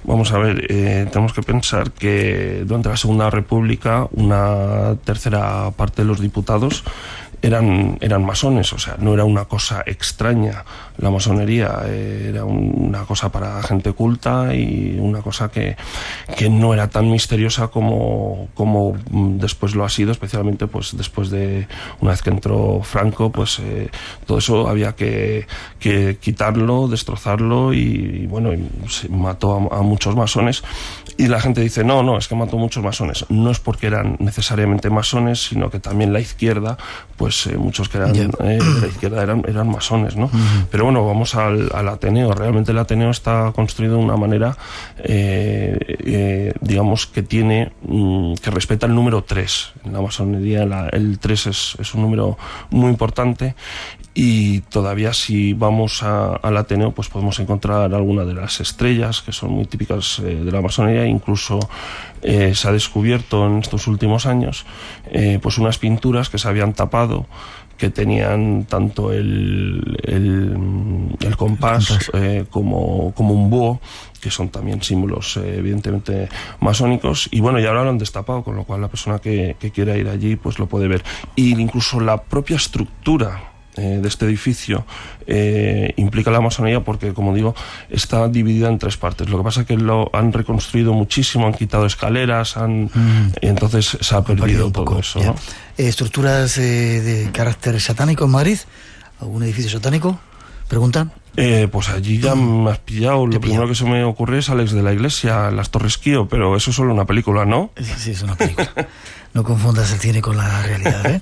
Vamos a ver, tenemos que pensar que durante la Segunda República una tercera parte de los diputados eran masones, o sea, no era una cosa extraña. La masonería era una cosa para gente culta y una cosa que no era tan misteriosa como después lo ha sido, especialmente pues después de una vez que entró Franco, pues todo eso había que quitarlo, destrozarlo, y bueno, se mató a muchos masones. Y la gente dice, no, es que mató muchos masones. No es porque eran necesariamente masones, sino que también la izquierda, pues muchos que eran de la izquierda eran masones, ¿no? Pero bueno, vamos al Ateneo. Realmente el Ateneo está construido de una manera, digamos, que respeta el número 3. En la masonería el 3 es un número muy importante, y todavía si vamos al Ateneo pues podemos encontrar algunas de las estrellas que son muy típicas de la masonería. Incluso se ha descubierto en estos últimos años pues unas pinturas que se habían tapado, que tenían tanto el compás como un búho, que son también símbolos evidentemente masónicos, y bueno, ya ahora lo han destapado, con lo cual la persona que quiera ir allí pues lo puede ver. Y incluso la propia estructura de este edificio implica la masonería, porque, como digo, está dividida en 3 partes. Lo que pasa es que lo han reconstruido muchísimo, han quitado escaleras, y entonces se ha perdido todo eso, ¿no? ¿Estructuras de carácter satánico en Madrid? ¿Algún edificio satánico? ¿Preguntan? Pues allí ya me has pillado. Lo primero que se me ocurre es Alex de la Iglesia, Las Torres Kio, pero eso es solo una película, ¿no? Sí, es una película. No confundas el cine con la realidad,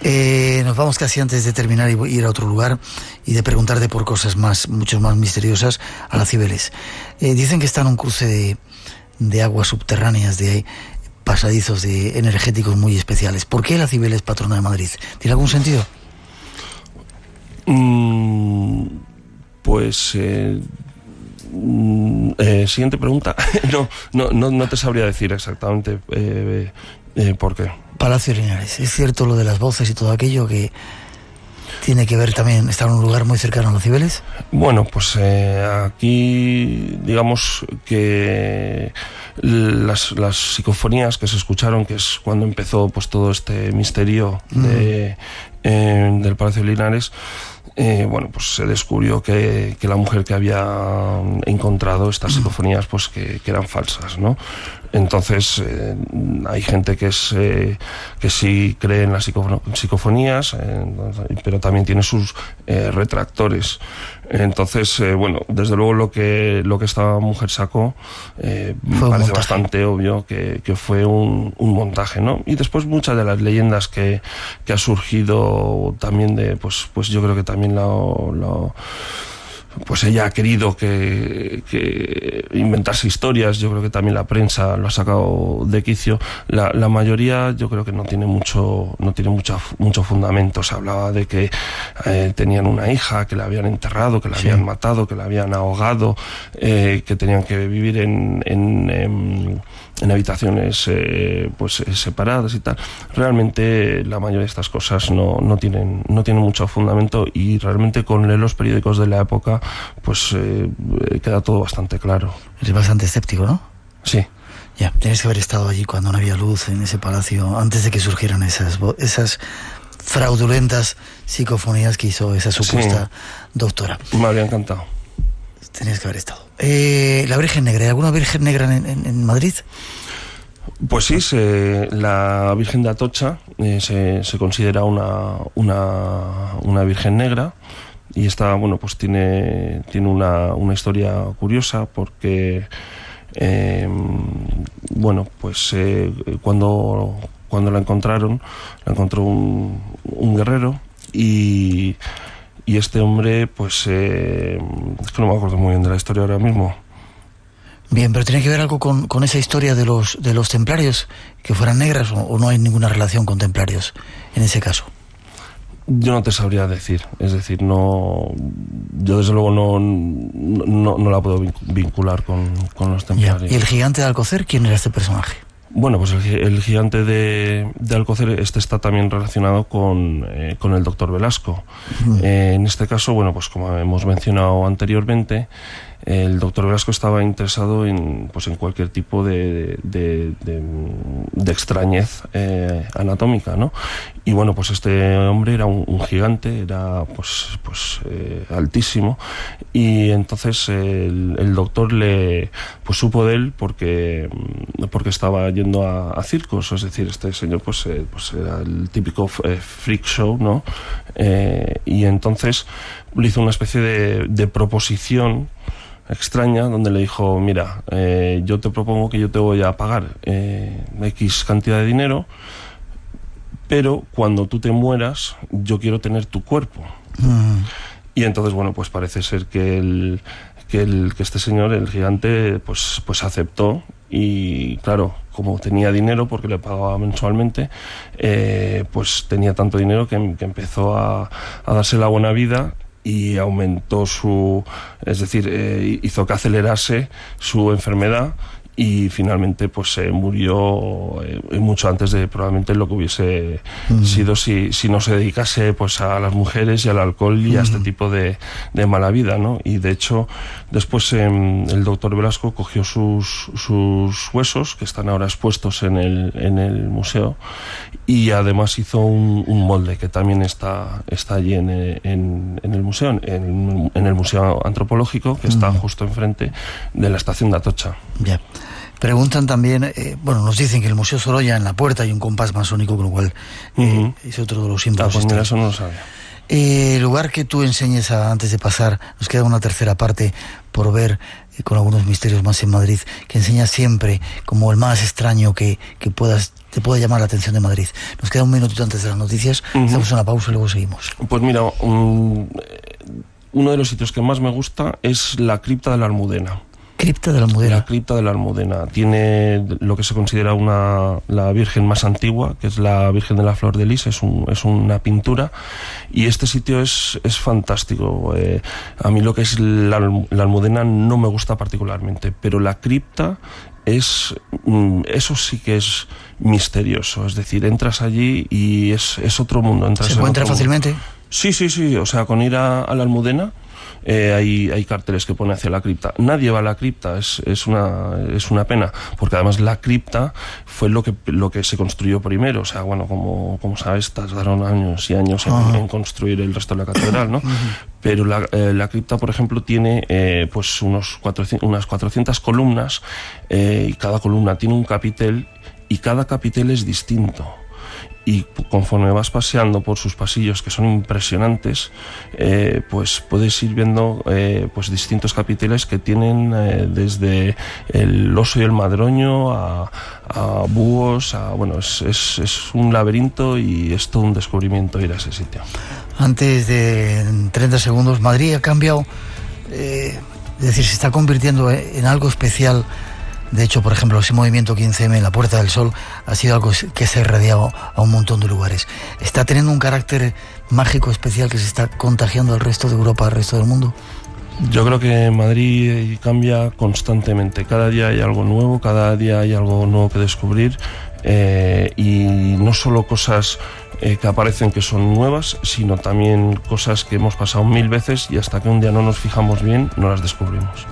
¿eh? Nos vamos casi antes de terminar y ir a otro lugar y de preguntarte por cosas mucho más misteriosas a la Cibeles. Dicen que está en un cruce de aguas subterráneas, de pasadizos energéticos muy especiales. ¿Por qué la Cibeles patrona de Madrid? ¿Tiene algún sentido? Pues siguiente pregunta. No te sabría decir exactamente por qué. Palacio Linares, ¿es cierto lo de las voces y todo aquello que tiene que ver también, estar en un lugar muy cercano a los Cibeles? Bueno, pues aquí digamos que las psicofonías que se escucharon, que es cuando empezó pues todo este misterio del Palacio Linares, bueno, pues se descubrió que la mujer que había encontrado estas psicofonías pues que eran falsas, ¿no? Entonces hay gente que sí cree en las psicofonías, pero también tiene sus retractores. Entonces, bueno, desde luego lo que esta mujer sacó parece bastante obvio que fue un montaje, ¿no? Y después muchas de las leyendas que ha surgido también pues yo creo que también pues ella ha querido que inventarse historias. Yo creo que también la prensa lo ha sacado de quicio. La mayoría yo creo que no tiene mucho fundamento. Se hablaba de que tenían una hija, que la habían enterrado, que la habían matado, que la habían ahogado, que tenían que vivir en habitaciones pues separadas y tal. Realmente la mayoría de estas cosas no tienen mucho fundamento, y realmente con leer los periódicos de la época pues queda todo bastante claro. Eres bastante escéptico, ¿no? Sí. Ya, tienes que haber estado allí cuando no había luz en ese palacio, antes de que surgieran esas fraudulentas psicofonías que hizo esa supuesta doctora. Me habría encantado. Tenías que haber estado. La Virgen Negra, ¿hay alguna Virgen Negra en Madrid? Pues sí, la Virgen de Atocha se considera una Virgen negra, y esta, bueno, pues tiene una historia curiosa, porque bueno, pues cuando la encontró un guerrero, y este hombre, pues es que no me acuerdo muy bien de la historia ahora mismo. Bien, pero ¿tiene que ver algo con esa historia de los templarios, que fueran negras, o no hay ninguna relación con templarios en ese caso? Yo no te sabría decir, es decir, yo desde luego no la puedo vincular con los templarios. ¿Y el gigante de Alcocer, quién era este personaje? Bueno, pues el gigante de Alcocer está también relacionado con el doctor Velasco. En este caso, bueno, pues como hemos mencionado anteriormente, el doctor Velasco estaba interesado en cualquier tipo de extrañez anatómica, ¿no? Y bueno, pues este hombre era un gigante, era altísimo, y entonces el doctor supo de él porque estaba yendo a circos, es decir, este señor pues era el típico freak show, ¿no? Y entonces le hizo una especie de proposición extraña, donde le dijo: mira, yo te propongo que yo te voy a pagar X cantidad de dinero, pero cuando tú te mueras yo quiero tener tu cuerpo. Y entonces, bueno, pues parece ser que este señor, el gigante, pues aceptó, y claro, como tenía dinero porque le pagaba mensualmente, pues tenía tanto dinero que empezó a darse la buena vida, y aumentó hizo que acelerase su enfermedad, y finalmente pues murió mucho antes de probablemente lo que hubiese sido si no se dedicase pues a las mujeres y al alcohol y a este tipo de mala vida, ¿no? Y de hecho después el doctor Velasco cogió sus huesos, que están ahora expuestos en el museo, y además hizo un molde que también está allí en el museo, en el Museo Antropológico, que está justo enfrente de la estación de Atocha. Ya. Preguntan también, nos dicen que en el Museo Sorolla, en la puerta, hay un compás masónico, con lo cual es otro de los símbolos. Pues mira, eso no lo sabía. El lugar que tú enseñes antes de pasar, nos queda una tercera parte por ver, con algunos misterios más en Madrid, que enseñas siempre como el más extraño que te pueda llamar la atención de Madrid. Nos queda un minutito antes de las noticias, hacemos una pausa y luego seguimos. Pues mira, uno de los sitios que más me gusta es la cripta de la Almudena. Cripta de la Almudena. La cripta de la Almudena tiene lo que se considera la virgen más antigua, que es la Virgen de la Flor de Lis. Es una pintura, y este sitio es fantástico. A mí lo que es la Almudena no me gusta particularmente, pero la cripta eso sí que es misterioso. Es decir, entras allí y es otro mundo. ¿Se encuentra fácilmente? Sí, o sea, con ir a la Almudena, hay carteles que pone hacia la cripta. Nadie va a la cripta, es una pena, porque además la cripta fue lo que se construyó primero. O sea, bueno, como sabes, tardaron años y años en construir el resto de la catedral, ¿no? Pero la cripta, por ejemplo, tiene pues unas 400 columnas, y cada columna tiene un capitel, y cada capitel es distinto. Y conforme vas paseando por sus pasillos, que son impresionantes, pues puedes ir viendo pues distintos capiteles que tienen desde el oso y el madroño a búhos, bueno, es un laberinto, y es todo un descubrimiento ir a ese sitio. Antes de 30 segundos, Madrid ha cambiado, es decir, se está convirtiendo en algo especial. De hecho, por ejemplo, ese movimiento 15M en la Puerta del Sol ha sido algo que se ha irradiado a un montón de lugares. ¿Está teniendo un carácter mágico especial que se está contagiando al resto de Europa, al resto del mundo? Yo creo que Madrid cambia constantemente. Cada día hay algo nuevo, cada día hay algo nuevo que descubrir, y no solo cosas que aparecen que son nuevas, sino también cosas que hemos pasado 1000 veces, y hasta que un día no nos fijamos bien, no las descubrimos.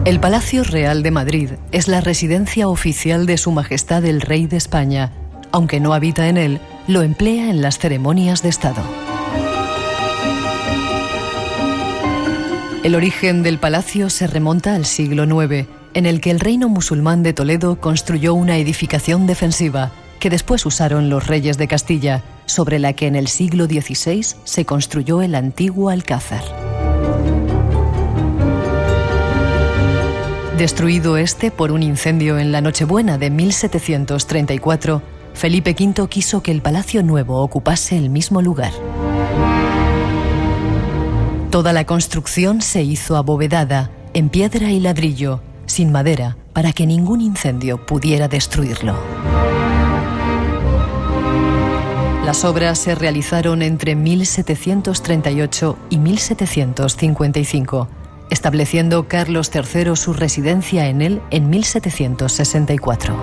El Palacio Real de Madrid es la residencia oficial de Su Majestad el Rey de España. Aunque no habita en él, lo emplea en las ceremonias de Estado. El origen del palacio se remonta al siglo IX, en el que el reino musulmán de Toledo construyó una edificación defensiva que después usaron los reyes de Castilla, sobre la que en el siglo XVI se construyó el antiguo alcázar. Destruido este por un incendio en la Nochebuena de 1734, Felipe V quiso que el Palacio Nuevo ocupase el mismo lugar. Toda la construcción se hizo abovedada, en piedra y ladrillo, sin madera, para que ningún incendio pudiera destruirlo. Las obras se realizaron entre 1738 y 1755, estableciendo Carlos III su residencia en él en 1764.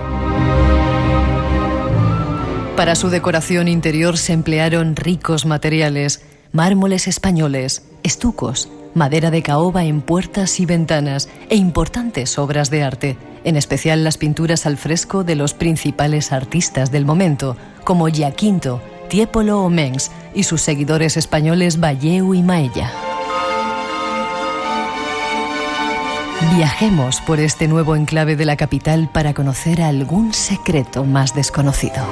Para su decoración interior se emplearon ricos materiales, mármoles españoles, estucos, madera de caoba en puertas y ventanas e importantes obras de arte, en especial las pinturas al fresco de los principales artistas del momento, como Giaquinto, Tiepolo o Mengs, y sus seguidores españoles Valleu y Maella. Viajemos por este nuevo enclave de la capital para conocer algún secreto más desconocido.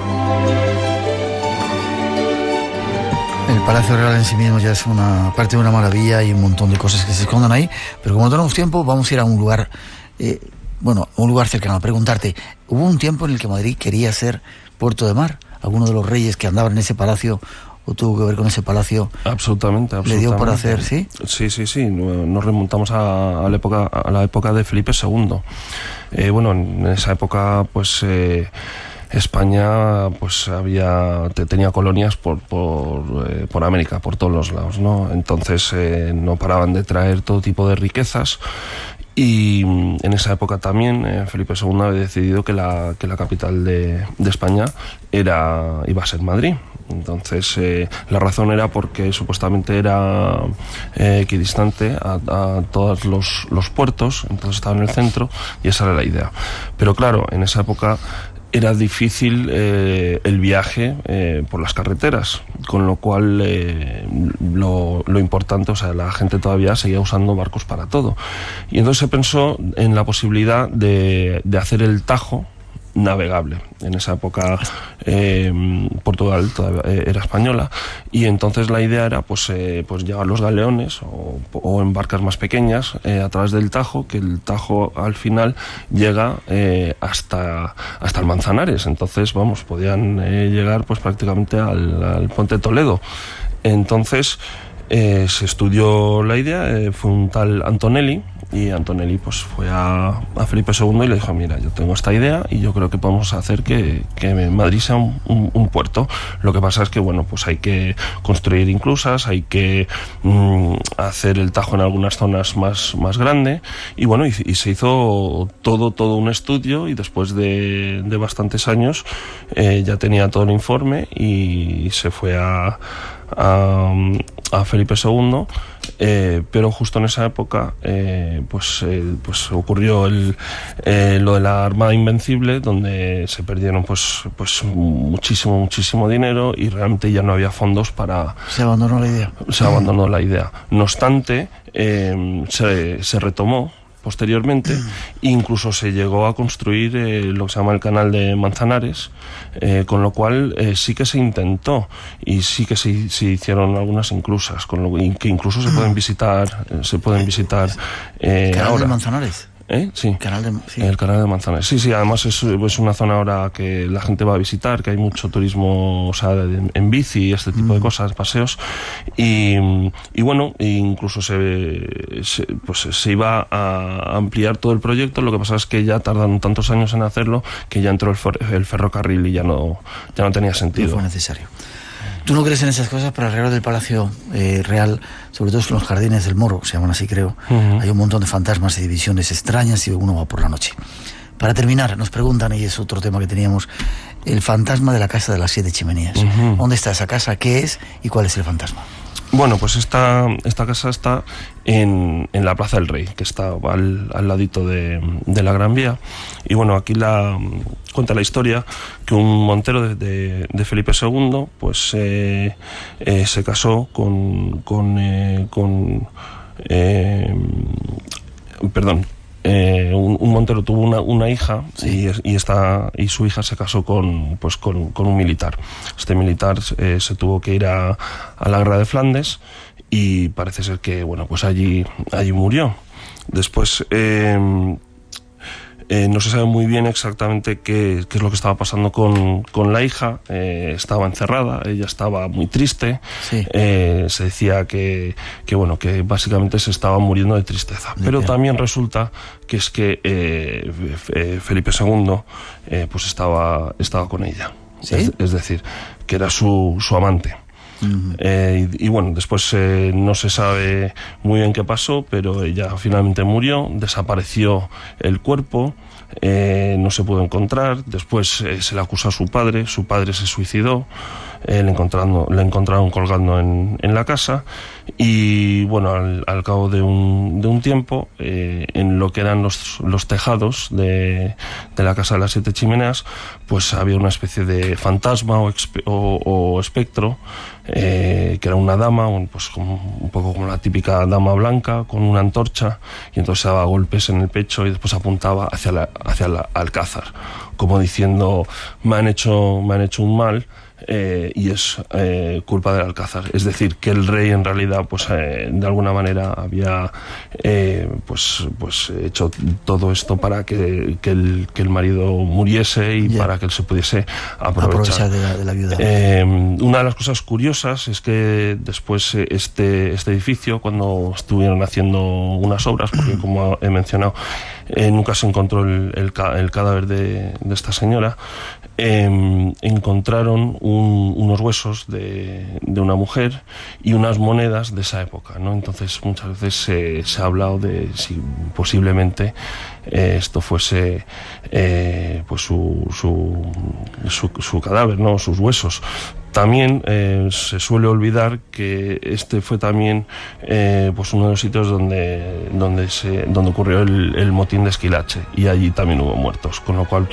El Palacio Real en sí mismo ya es una parte de una maravilla y un montón de cosas que se esconden ahí, pero como no tenemos tiempo, vamos a ir a un lugar, un lugar cercano, a preguntarte, ¿hubo un tiempo en el que Madrid quería ser puerto de mar? ¿Alguno de los reyes que andaban en ese palacio o tuvo que ver con ese palacio? Absolutamente. ¿Le dio por hacer, sí? Sí. Nos remontamos a la época de Felipe II. En esa época, pues... España pues tenía colonias por América, por todos los lados, ¿no? Entonces no paraban de traer todo tipo de riquezas, y en esa época también Felipe II había decidido que la capital de España iba a ser Madrid. Entonces la razón era porque supuestamente era equidistante a todos los puertos, entonces estaba en el centro y esa era la idea. Pero claro, en esa época era difícil el viaje por las carreteras, con lo cual lo importante, o sea, la gente todavía seguía usando barcos para todo. Y entonces se pensó en la posibilidad de hacer el Tajo navegable. En esa época Portugal todavía era española, y entonces la idea era pues llevar los galeones o en barcas más pequeñas a través del Tajo, que el Tajo al final llega hasta el Manzanares. Entonces podían llegar pues prácticamente al Puente de Toledo. Entonces se estudió la idea, fue un tal Antonelli, y Antonelli pues fue a Felipe II y le dijo: mira, yo tengo esta idea y yo creo que podemos hacer que Madrid sea un puerto. Lo que pasa es que pues hay que construir inclusas, hay que hacer el Tajo en algunas zonas más grande, y se hizo todo un estudio, y después de bastantes años ya tenía todo el informe y se fue a Felipe II, pero justo en esa época pues ocurrió lo de la Armada Invencible, donde se perdieron pues muchísimo dinero, y realmente ya no había fondos para... Se abandonó la idea. No obstante, se retomó posteriormente, incluso se llegó a construir lo que se llama el canal de Manzanares, con lo cual sí que se intentó, y sí que se hicieron algunas inclusas, que incluso se pueden visitar ¿Canal ahora. de Manzanares? Sí. El canal de Manzanares. Sí, además es una zona ahora que la gente va a visitar, que hay mucho turismo, o sea, en bici y este tipo de cosas, paseos, y incluso se iba a ampliar todo el proyecto. Lo que pasa es que ya tardaron tantos años en hacerlo que ya entró el ferrocarril y ya no tenía sentido. No fue necesario. ¿Tú no crees en esas cosas? Pero alrededor del Palacio Real, sobre todo en los jardines del Moro, se llaman así, creo, hay un montón de fantasmas y divisiones extrañas, y uno va por la noche. Para terminar, nos preguntan, y es otro tema que teníamos, el fantasma de la Casa de las 7 Chimeneas. ¿Dónde está esa casa? ¿Qué es? ¿Y cuál es el fantasma? Bueno, pues esta casa está en la Plaza del Rey, que está al ladito de la Gran Vía. Y aquí cuenta la historia que un montero de Felipe II pues se casó con un montero tuvo una hija, sí, y su hija se casó con un militar. Este militar se tuvo que ir a la guerra de Flandes y parece ser que pues allí murió. Después no se sabe muy bien exactamente qué es lo que estaba pasando con la hija. Estaba encerrada, ella estaba muy triste. Sí. Se decía que básicamente se estaba muriendo de tristeza. Pero también resulta que es que Felipe II pues estaba con ella. ¿Sí? Es decir, que era su amante. Y después no se sabe muy bien qué pasó, pero ella finalmente murió, desapareció el cuerpo, no se pudo encontrar. Después se le acusó a su padre se suicidó, le encontraron colgando en la casa, y al cabo de un tiempo, en lo que eran los tejados de la casa de las 7 chimeneas, pues había una especie de fantasma o espectro, que era una dama, pues un poco como la típica dama blanca, con una antorcha, y entonces daba golpes en el pecho y después apuntaba hacia el alcázar, como diciendo: me han hecho un mal, y es culpa del alcázar. Es decir, que el rey en realidad pues de alguna manera había pues hecho todo esto para que el marido muriese y para que él se pudiese aprovechar de la viuda. Una de las cosas curiosas es que después este edificio, cuando estuvieron haciendo unas obras, porque como he mencionado, nunca se encontró el cadáver de esta señora, encontraron unos huesos de una mujer y unas monedas de esa época, ¿no? Entonces muchas veces se ha hablado de si posiblemente esto fuese pues su cadáver, ¿no? Sus huesos. También se suele olvidar que este fue también pues uno de los sitios donde ocurrió el motín de Esquilache, y allí también hubo muertos, con lo cual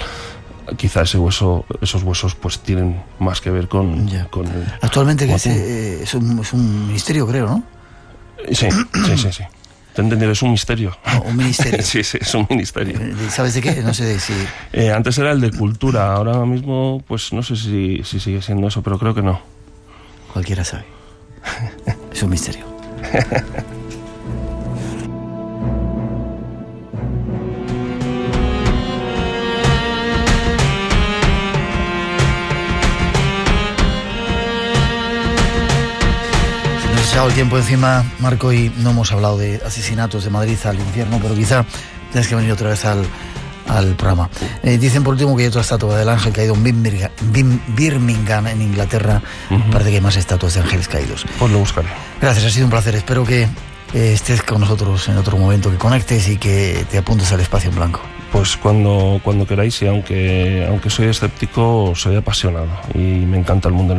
quizá esos huesos pues tienen más que ver con el... Actualmente es un ministerio, creo, ¿no? Sí. Te entendí, es un misterio. No, un ministerio. Sí, es un ministerio. ¿Sabes de qué? No sé si... Antes era el de Cultura, ahora mismo pues no sé si sigue siendo eso, pero creo que no. Cualquiera sabe. Es un misterio. Se ha echado el tiempo encima, Marco, y no hemos hablado de asesinatos de Madrid al infierno, pero quizá tienes que venir otra vez al programa. Dicen por último que hay otra estatua del ángel caído en Birmingham, en Inglaterra. Parece que hay más estatuas de ángeles caídos. Pues lo buscaré. Gracias, ha sido un placer. Espero que estés con nosotros en otro momento, que conectes y que te apuntes al espacio en blanco. Pues cuando queráis, y aunque soy escéptico, soy apasionado y me encanta el mundo.